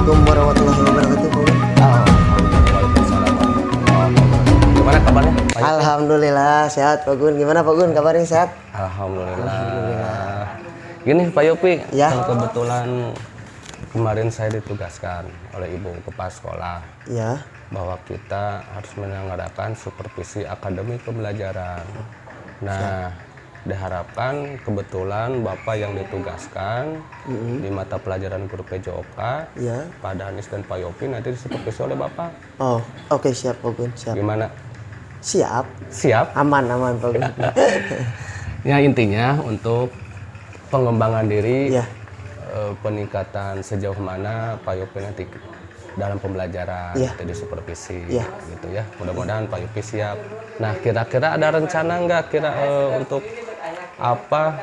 Assalamualaikum warahmatullahi wabarakatuh, Pak Gun. Waalaikumsalam warahmatullahi wabarakatuh. Gimana kabarnya, Pak? Alhamdulillah sehat, Pak Gun. Gimana Pak Gun? Kabarnya sehat? Alhamdulillah. Gini Pak Yopi, Ya. kan kebetulan kemarin saya ditugaskan oleh Ibu Kepala Sekolah Ya. bahwa kita harus menyelenggarakan supervisi akademik pembelajaran. Nah, diharapkan kebetulan Bapak yang ditugaskan di mata pelajaran guru PJOK, Ya. Pak Danis dan Pak Yopi nanti disupervisi oleh Bapak. Oh, oke, siap Pak Gun. Siap. Gimana? Siap. Siap? Aman Pak Gun. Ya, intinya untuk pengembangan diri, Ya. peningkatan sejauh mana Pak Yopi nanti dalam pembelajaran, Ya. jadi supervisi, Ya. gitu ya. Mudah-mudahan Pak Yopi siap. Nah, kira-kira ada rencana nggak untuk apa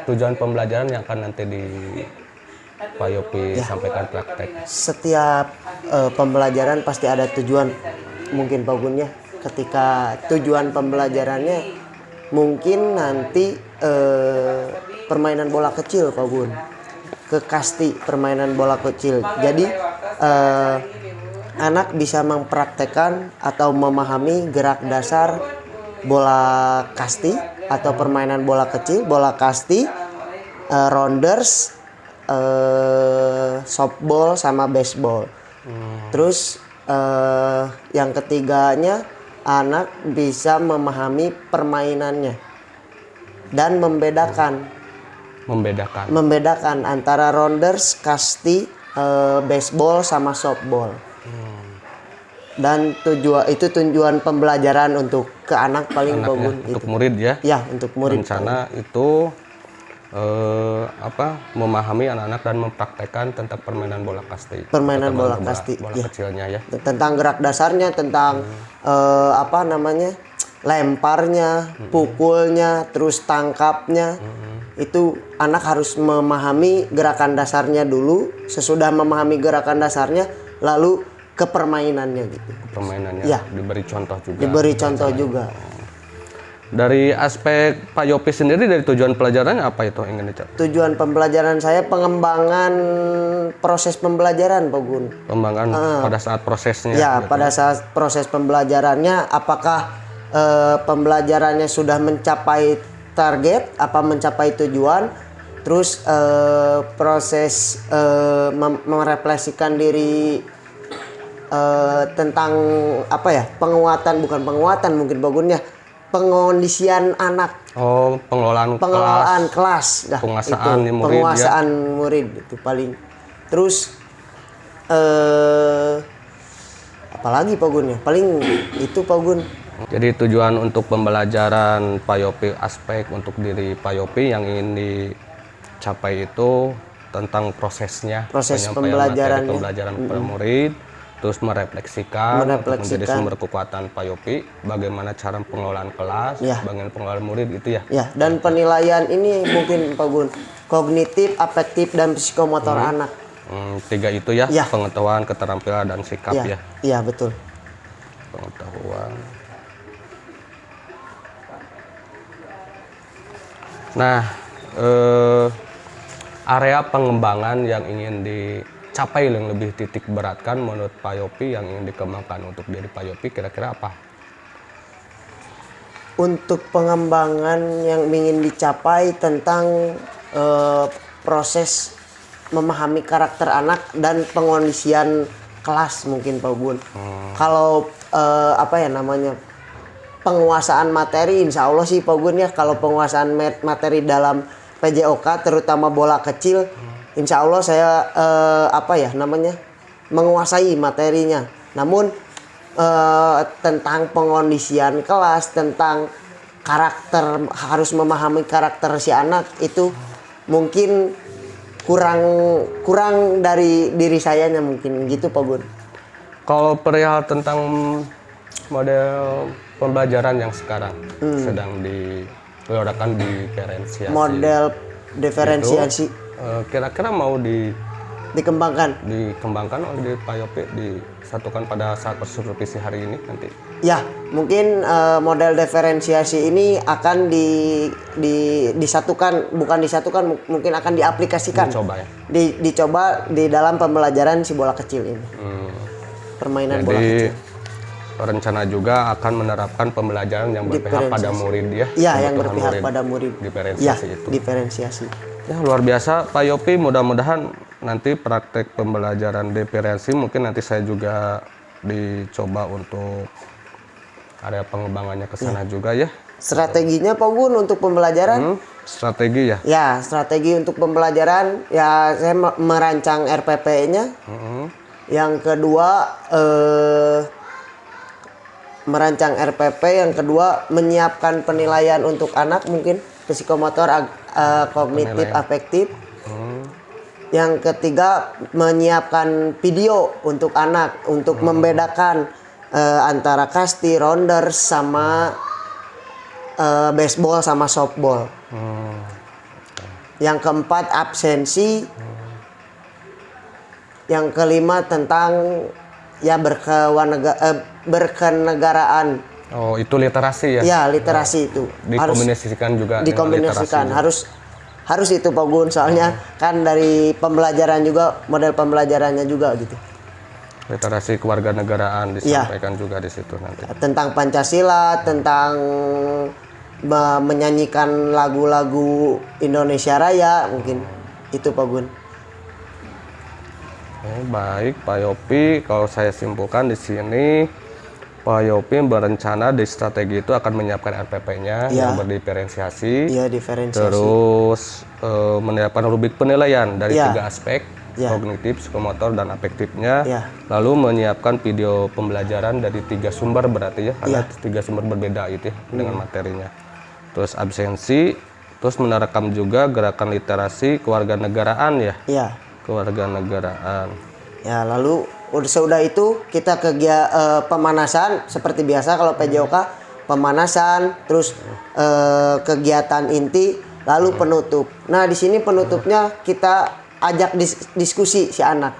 tujuan pembelajaran yang akan nanti di Pak Yopi sampaikan praktek? Setiap pembelajaran pasti ada tujuan, mungkin Pak Gun ya. Ketika tujuan pembelajarannya mungkin nanti permainan bola kecil, Pak Gun. Ke kasti permainan bola kecil. Jadi anak bisa mempraktekkan atau memahami gerak dasar bola kasti atau permainan bola kecil, bola kasti, rounders, softball sama baseball. Terus yang ketiganya anak bisa memahami permainannya dan membedakan antara rounders, kasti, baseball sama softball. Dan tujuan pembelajaran untuk ke anak paling Anaknya, bagus untuk itu. murid ya. Ya, untuk murid. Rencana itu memahami anak-anak dan mempraktekkan tentang permainan bola kasti. Permainan Atau bola kasti, bola ya. kecilnya ya. Tentang gerak dasarnya, tentang lemparnya, pukulnya, terus tangkapnya. Itu anak harus memahami gerakan dasarnya dulu. Sesudah memahami gerakan dasarnya, lalu ke permainannya gitu. Permainannya Ya. diberi contoh juga. Diberi contoh juga. Dari aspek Pak Yopi sendiri, dari tujuan pelajarannya apa itu yang ingin dicapai? Tujuan pembelajaran saya pengembangan proses pembelajaran, Pak Gun. Pengembangan pada saat prosesnya. Ya, gitu. pada saat proses pembelajarannya, apakah pembelajarannya sudah mencapai target, apa mencapai tujuan, terus proses merefleksikan diri tentang penguatan mungkin bagunnya, pengondisian anak, Pengelolaan kelas, dah, penguasaan itu, murid, penguasaan murid itu paling. Terus apalagi Pak Gun ya, paling itu Pak Gun. Jadi tujuan untuk pembelajaran Pak Yopi, aspek untuk diri Pak Yopi yang ingin dicapai itu tentang prosesnya, Proses penyampaian materi pembelajarannya. pembelajaran kepada murid, terus merefleksikan untuk menjadi sumber kekuatan Pak Yopi, bagaimana cara pengelolaan kelas, Ya. bagaimana pengelolaan murid itu ya. Ya, dan penilaian ini mungkin Pak Gun, kognitif, afektif, dan psikomotor anak. Tiga itu ya, Ya. pengetahuan, keterampilan, dan sikap ya. Iya, betul. Pengetahuan. Nah, area pengembangan yang ingin dicapai yang lebih titik beratkan menurut Pak Yopi, yang ingin dikembangkan untuk diri Pak Yopi, kira-kira apa? Untuk pengembangan yang ingin dicapai tentang proses memahami karakter anak dan pengondisian kelas mungkin Pak Gun. Kalau penguasaan materi, insya Allah sih Pak Gun ya, kalau penguasaan materi dalam PJOK terutama bola kecil, insya Allah saya menguasai materinya. Namun tentang pengondisian kelas, tentang karakter, harus memahami karakter si anak, itu mungkin kurang dari diri sayanya mungkin gitu Pak Gun. Kalau perihal tentang model pembelajaran yang sekarang sedang digelontorkan diferensiasi. Model diferensiasi. Kira-kira mau dikembangkan oleh Pak Yopi, disatukan pada saat supervisi hari ini nanti. Ya, mungkin model diferensiasi ini akan disatukan, bukan disatukan, mungkin akan diaplikasikan. Dicoba ya. Dicoba di dalam pembelajaran si bola kecil ini. Permainan bola kecil. Rencana juga akan menerapkan pembelajaran yang berpihak pada murid ya. Iya, yang berpihak pada murid. Diferensiasi ya, itu. Diferensiasi. Ya, luar biasa Pak Yopi, mudah-mudahan nanti praktek pembelajaran diferensi mungkin nanti saya juga dicoba untuk area pengembangannya ke sana juga ya. Strateginya Pak Gun untuk pembelajaran? Strategi ya? Ya, strategi untuk pembelajaran ya saya merancang RPP-nya. Yang kedua merancang RPP, yang kedua menyiapkan penilaian untuk anak mungkin psikomotor, kognitif, afektif. Yang ketiga menyiapkan video untuk anak untuk membedakan antara kasti, rounder sama baseball sama softball. Yang keempat absensi. Yang kelima tentang ya berkenegaraan. Oh, itu literasi ya? Ya, literasi itu. Dikombinasikan juga. Dikombinasikan. Harus itu Pak Gun, soalnya kan dari pembelajaran juga, model pembelajarannya juga gitu. Literasi kewarganegaraan disampaikan juga di situ nanti. Tentang Pancasila, tentang menyanyikan lagu-lagu Indonesia Raya mungkin. Itu Pak Gun. Baik Pak Yopi, kalau saya simpulkan di sini Pak Yopi berencana di strategi itu akan menyiapkan RPP-nya yang berdiferensiasi. Iya, diferensiasi. Terus menyiapkan rubrik penilaian dari 3 aspek, kognitif, psikomotor, dan afektifnya. Lalu menyiapkan video pembelajaran dari 3 sumber berarti ya, karena 3 sumber berbeda itu ya, dengan materinya. Terus absensi, terus menerapkan juga gerakan literasi kewarganegaraan ya. Iya. Kewarganegaraan. Ya, lalu sudah itu kita pemanasan seperti biasa kalau PJOK, pemanasan, terus kegiatan inti, lalu penutup. Nah, di sini penutupnya kita ajak diskusi si anak,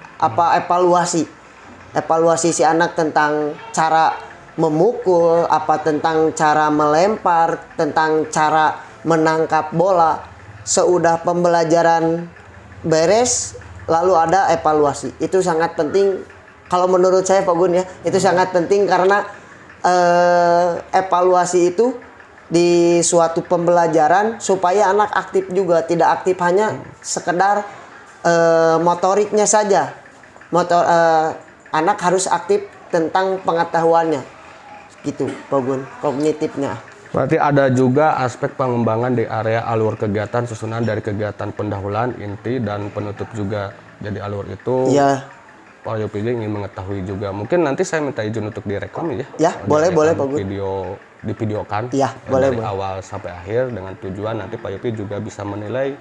evaluasi si anak tentang cara memukul, tentang cara melempar, tentang cara menangkap bola. Seudah pembelajaran beres, lalu ada evaluasi. Itu sangat penting kalau menurut saya Pak Gun ya. Itu sangat penting karena evaluasi itu di suatu pembelajaran supaya anak aktif juga, tidak aktif hanya sekedar motoriknya saja. Anak harus aktif tentang pengetahuannya. Gitu Pak Gun, kognitifnya. Berarti ada juga aspek pengembangan di area alur kegiatan susunan dari kegiatan pendahuluan, inti, dan penutup juga. Jadi alur itu Pak Yopi ingin mengetahui juga. Mungkin nanti saya minta izin untuk direkam ya. Ya, boleh Pak Gun. Divideokan boleh, dari awal sampai akhir dengan tujuan nanti Pak Yopi juga bisa menilai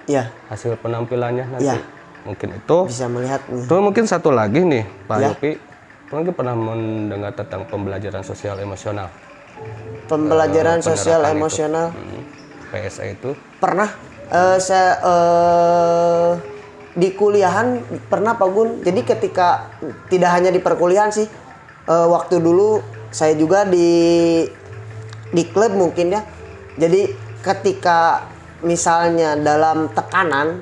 hasil penampilannya nanti. Mungkin itu. Bisa melihat. Terus mungkin satu lagi nih Pak Yopi, mungkin pernah mendengar tentang pembelajaran sosial emosional. Pembelajaran sosial emosional PSE itu pernah saya di kuliahan pernah Pak Gun. Jadi ketika tidak hanya di perkuliahan sih, waktu dulu saya juga di klub mungkin ya. Jadi ketika misalnya dalam tekanan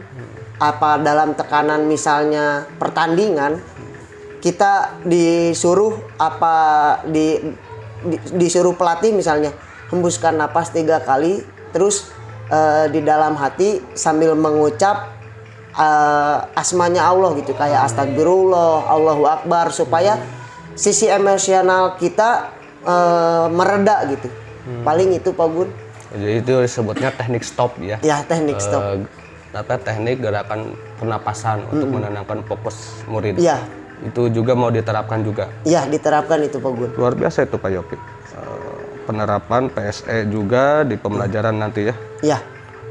misalnya pertandingan, kita disuruh disuruh pelatih misalnya hembuskan napas 3 kali, terus di dalam hati sambil mengucap asmanya Allah gitu, kayak astagfirullah, Allahu Akbar, supaya sisi emosional kita mereda gitu. Paling itu Pak Gun. Jadi itu disebutnya teknik stop ya. Ya, teknik stop. Teknik gerakan pernapasan untuk menenangkan fokus murid. Iya. Itu juga mau diterapkan juga. Iya, diterapkan itu Pak Gun. Luar biasa itu Pak Yopi. Penerapan PSE juga di pembelajaran nanti ya. Iya.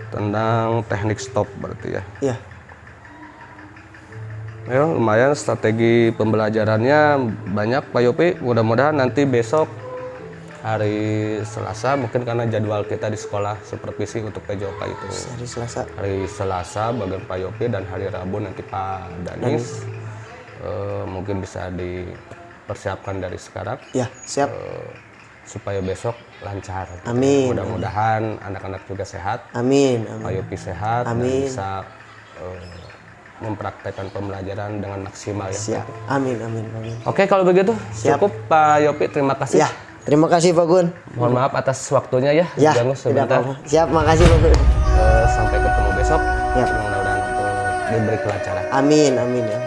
Tentang teknik stop berarti ya. Iya. Ya, lumayan strategi pembelajarannya banyak Pak Yopi. Mudah-mudahan nanti besok hari Selasa, mungkin karena jadwal kita di sekolah supervisi untuk PJOK itu Hari Selasa. Hari Selasa bagian Pak Yopi, dan hari Rabu nanti Pak Danis. mungkin bisa dipersiapkan dari sekarang Ya, siap. supaya besok lancar. Amin. Mudah-mudahan anak-anak juga sehat, Amin. Pak Amin. Yopi sehat, dan Amin. bisa mempraktekkan pembelajaran dengan maksimal ya. Siap. Amin. Amin. Amin. Oke, kalau begitu Siap. cukup Pak Yopi, terima kasih. Ya, terima kasih Pak Gun. Mohon maaf atas waktunya ya. Ya, Ganggu tidak sebentar. apa-apa. Siap, makasih Pak Gun. Sampai ketemu besok. Ya. Mudah-mudahan untuk diberi kelancaran. Amin. Amin ya.